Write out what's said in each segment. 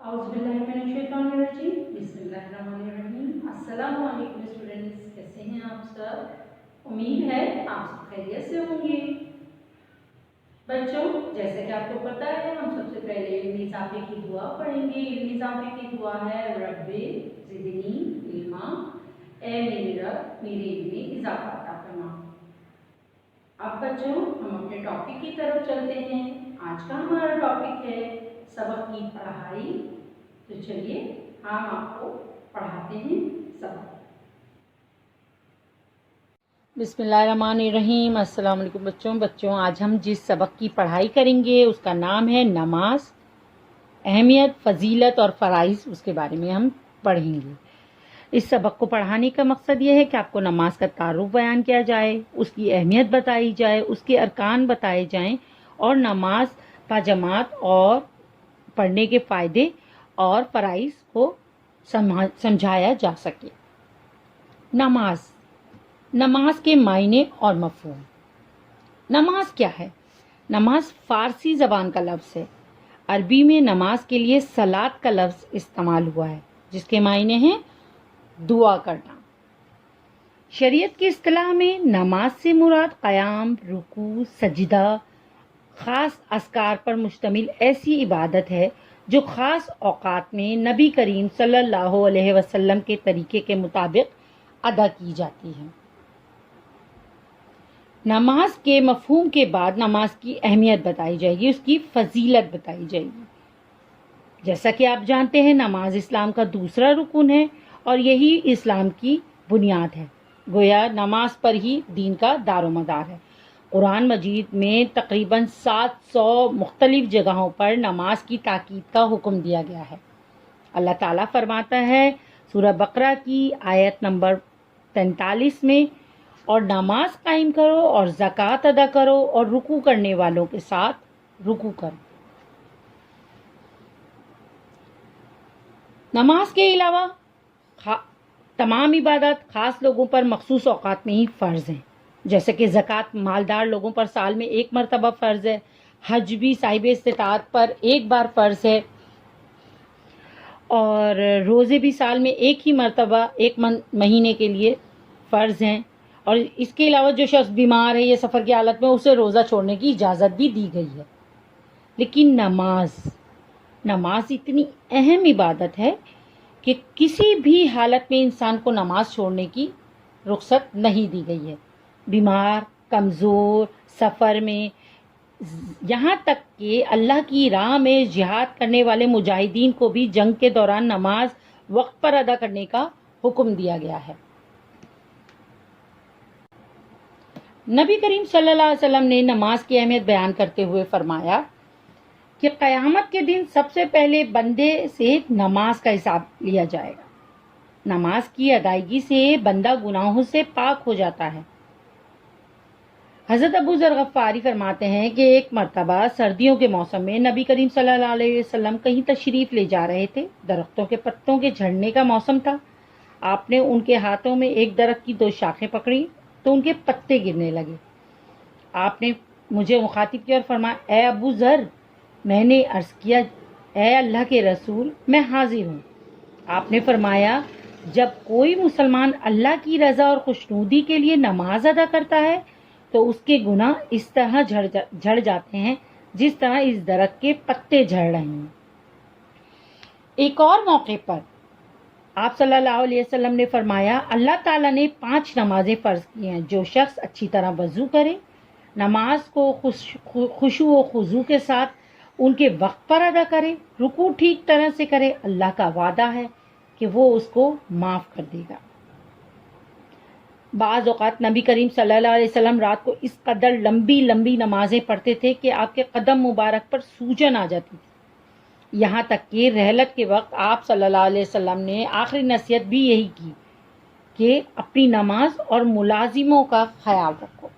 अस्सलाम वालेकुम स्टूडेंट्स, कैसे हैं आप सब? उम्मीद है आप सब खैरियत से होंगे। बच्चों, जैसे कि आपको पता है, हम सबसे पहले इल्म इज़ाफ़े की दुआ पढ़ेंगे। इल्म इज़ाफ़े की दुआ है रब्बे ज़िदनी इल्मा, ए मेरे रब मेरे इल्म में इज़ाफ़ा अता फरमा। अब बच्चों, हम अपने टॉपिक की तरफ चलते हैं। आज का हमारा टॉपिक है सबक की पढ़ाई। तो चलिए हम आपको पढ़ाते हैं सबक। बिस्मिल्लाहिर्रहमानिर्रहीम। अस्सलाम वालेकुम बच्चों, आज हम जिस सबक की पढ़ाई करेंगे उसका नाम है नमाज, अहमियत, फजीलत और फ़राइज़। उसके बारे में हम पढ़ेंगे। इस सबक को पढ़ाने का मकसद ये है कि आपको नमाज का तारुफ बयान किया जाए, उसकी अहमियत बताई जाए, उसके अरकान बताए जाएं और नमाज बाजमात और पढ़ने के फ़ायदे और फ़राइज़ को समझाया जा सके। नमाज के मायने और मफ़हूम। नमाज क्या है? नमाज फ़ारसी ज़बान का लफ्ज़ है। अरबी में नमाज के लिए सलात का लफ्ज़ इस्तेमाल हुआ है, जिसके मायने हैं दुआ करना। शरीयत की इस्तिलाह में नमाज से मुराद क़याम, रुकू, सजदा, ख़ास अस्कार पर मुश्तमिल ऐसी इबादत है जो ख़ास औक़ात में नबी करीम सल्लल्लाहु अलैहि वसल्लम के तरीक़े के मुताबिक अदा की जाती है। नमाज के मफ़हूम के बाद नमाज की अहमियत बताई जाएगी, उसकी फजीलत बताई जाएगी। जैसा कि आप जानते हैं, नमाज इस्लाम का दूसरा रुकन है और यही इस्लाम की बुनियाद है। गोया नमाज पर ही दीन का दारोमदार है। कुरान मजीद में तकरीबन 700 मुख्तलिफ जगहों पर नमाज की ताकीद का हुक्म दिया गया है। अल्लाह ताला फरमाता है सूरह बकरा की आयत नंबर 43 में, और नमाज कायम करो और ज़कात अदा करो और रुकू करने वालों के साथ रुकू करो। नमाज के अलावा तमाम इबादत ख़ास लोगों पर मखसूस औक़ात में ही फ़र्ज़ हैं। जैसे कि ज़कात मालदार लोगों पर साल में एक मरतबा फ़र्ज़ है। हज भी साहिब इस्तिताअत पर एक बार फ़र्ज़ है। और रोज़े भी साल में एक ही मरतबा एक महीने के लिए फ़र्ज़ हैं। और इसके अलावा जो शख्स बीमार है या सफ़र की हालत में, उसे रोज़ा छोड़ने की इजाज़त भी दी गई है। लेकिन नमाज इतनी अहम इबादत है कि किसी भी हालत में इंसान को नमाज छोड़ने की रुख्सत नहीं दी गई है। बीमार, कमज़ोर, सफ़र में, यहाँ तक कि अल्लाह की राह में जिहाद करने वाले मुजाहिदीन को भी जंग के दौरान नमाज वक्त पर अदा करने का हुक्म दिया गया है। नबी करीम सल्लल्लाहु अलैहि वसल्लम ने नमाज की अहमियत बयान करते हुए फरमाया कि क़यामत के दिन सबसे पहले बंदे से नमाज का हिसाब लिया जाएगा। नमाज की अदायगी से बंदा गुनाहों से पाक हो जाता है। हज़रत अबू ज़र ग़फ़ारी फरमाते हैं कि एक मरतबा सर्दियों के मौसम में नबी करीम सल्लल्लाहु अलैहि वसल्लम कहीं तशरीफ़ ले जा रहे थे। दरख्तों के पत्तों के झड़ने का मौसम था। आपने उनके हाथों में एक दरख्त की 2 शाखें पकड़ी तो उनके पत्ते गिरने लगे। आपने मुझे मुखातिब किया और फरमाया, ए अबू ज़र। मैंने अर्ज़ किया, ए अल्लाह के रसूल, मैं हाजिर हूँ। आपने फरमाया, जब कोई मुसलमान अल्लाह की रज़ा और खुशनुदी के लिए नमाज अदा करता है तो उसके गुनाह इस तरह झड़ जाते हैं जिस तरह इस दरख्त के पत्ते झड़ रहे हैं। एक और मौके पर आप सल्लल्लाहु अलैहि वसल्लम ने फरमाया, अल्लाह ताला ने 5 नमाजें फ़र्ज़ की हैं। जो शख्स अच्छी तरह वज़ू करे, नमाज को खुशू व खुजू के साथ उनके वक्त पर अदा करे, रुकू ठीक तरह से करे, अल्लाह का वादा है कि वो उसको माफ़ कर देगा। बाज़ औक़ात नबी करीम सल्लल्लाहु अलैहि वसल्लम रात को इस कदर लंबी लंबी नमाज़ें पढ़ते थे कि आपके कदम मुबारक पर सूजन आ जाती थी। यहाँ तक कि रहलत के वक्त आप सल्लल्लाहु अलैहि वसल्लम ने आखिरी नसीहत भी यही की कि अपनी नमाज और मुलाजिमों का ख्याल रखो।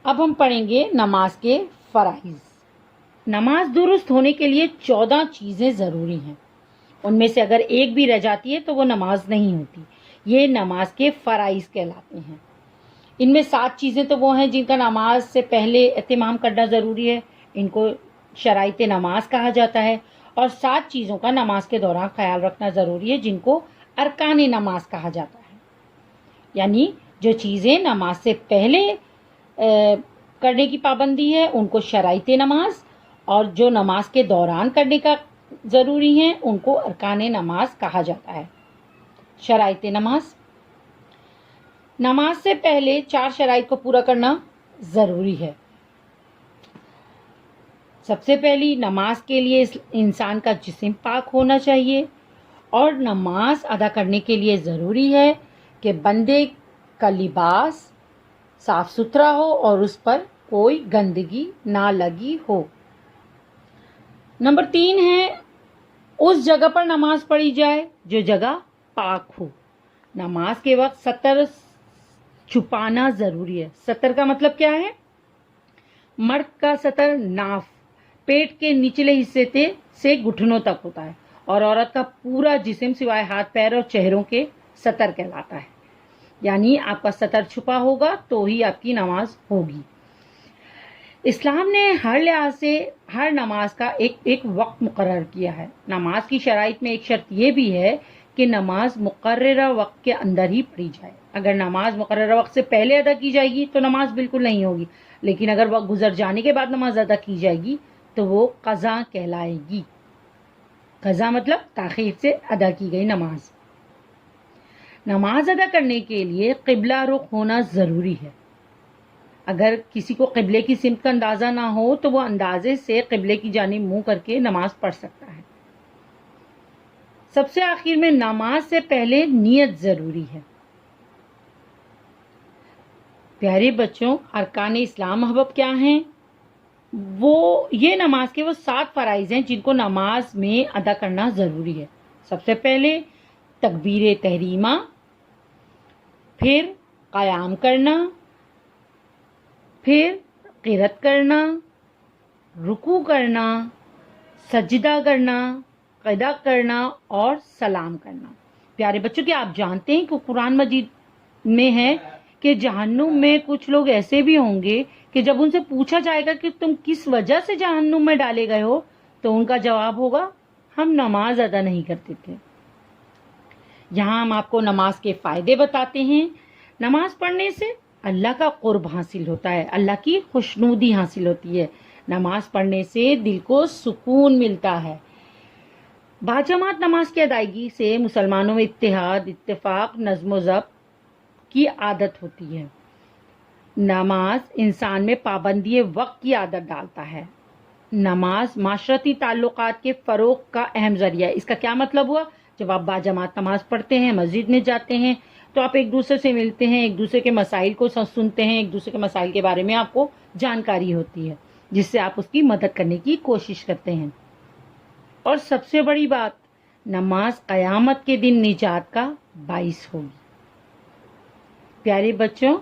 अब हम पढ़ेंगे नमाज के फ़राइज़। नमाज दुरुस्त होने के लिए 14 चीज़ें ज़रूरी हैं। उनमें से अगर एक भी रह जाती है तो वो नमाज नहीं होती। ये नमाज के फ़राइज़ कहलाते हैं। इनमें 7 चीज़ें तो वो हैं जिनका नमाज से पहले एहतिमाम करना ज़रूरी है। इनको शराइत नमाज कहा जाता है और 7 चीज़ों का नमाज के दौरान ख्याल रखना ज़रूरी है जिनको अरकान नमाज कहा जाता है। यानी जो चीज़ें नमाज से पहले करने की पाबंदी है उनको शराइत नमाज, और जो नमाज के दौरान करने का ज़रूरी है उनको अरकान नमाज कहा जाता है। शराइत नमाज, नमाज से पहले 4 शराइत को पूरा करना ज़रूरी है। सबसे पहली, नमाज के लिए इंसान का जिस्म पाक होना चाहिए और नमाज अदा करने के लिए ज़रूरी है कि बंदे का लिबास साफ सुथरा हो और उस पर कोई गंदगी ना लगी हो। नंबर 3 है, उस जगह पर नमाज पढ़ी जाए जो जगह पाक हो। नमाज के वक्त सतर छुपाना ज़रूरी है। सतर का मतलब क्या है? मर्द का सतर नाफ पेट के निचले हिस्से से घुटनों तक होता है और औरत का पूरा जिस्म सिवाय हाथ पैर और चेहरों के सतर कहलाता है। यानी आपका सतर छुपा होगा तो ही आपकी नमाज होगी। इस्लाम ने हर लिहाज से हर नमाज का एक वक्त मुकर्रर किया है। नमाज की शराइत में एक शर्त यह भी है कि नमाज मुकर्ररा वक्त के अंदर ही पढ़ी जाए। अगर नमाज मुकर्ररा वक्त से पहले अदा की जाएगी तो नमाज बिल्कुल नहीं होगी, लेकिन अगर वक्त गुजर जाने के बाद नमाज अदा की जाएगी तो वो क़ज़ा कहलाएगी। क़ज़ा मतलब ताख़ीर से अदा की गई नमाज। नमाज अदा करने के लिए क़िबला रुख होना ज़रूरी है। अगर किसी को क़िबले की सिमत का अंदाज़ा ना हो तो वो अंदाजे से क़िबले की जानिब मुँह करके नमाज पढ़ सकता है। सबसे आखिर में नमाज से पहले नियत ज़रूरी है। प्यारे बच्चों, अरकान इस्लाम महबूब क्या हैं? ये नमाज के वो 7 फ़राइज़ हैं जिनको नमाज में अदा करना ज़रूरी है। सबसे पहले तकबीर तहरीमा, फिर क़याम करना, फिर क़िरात करना, रुकू करना, सजदा करना, क़दा करना और सलाम करना। प्यारे बच्चों, क्या आप जानते हैं कि कुरान मजीद में है कि जहन्नुम में कुछ लोग ऐसे भी होंगे कि जब उनसे पूछा जाएगा कि तुम किस वजह से जहन्नुम में डाले गए हो तो उनका जवाब होगा, हम नमाज अदा नहीं करते थे। यहाँ हम आपको नमाज के फ़ायदे बताते हैं। नमाज पढ़ने से अल्लाह का क़ुर्ब हासिल होता है, अल्लाह की खुशनुदी हासिल होती है। नमाज पढ़ने से दिल को सुकून मिलता है। बाजमात नमाज की अदायगी से मुसलमानों में इत्तेहाद, इत्तेफाक, नज़्म व ज़ब्त की आदत होती है। नमाज इंसान में पाबंदी वक्त की आदत डालता है। नमाज माशरती ताल्लुकात के फ़रोग़ का अहम ज़रिया है। इसका क्या मतलब हुआ? जब आप बाजमात नमाज पढ़ते हैं, मस्जिद में जाते हैं तो आप एक दूसरे से मिलते हैं, एक दूसरे के मसाइल को सुनते हैं, एक दूसरे के मसाइल के बारे में आपको जानकारी होती है जिससे आप उसकी मदद करने की कोशिश करते हैं। और सबसे बड़ी बात, नमाज क़यामत के दिन निजात का बाइस होगी। प्यारे बच्चों,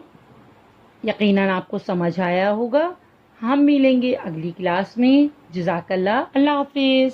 यकीनन आपको समझ आया होगा। हम मिलेंगे अगली क्लास में। जज़ाकल्लाह। अल्लाह हाफ़िज़।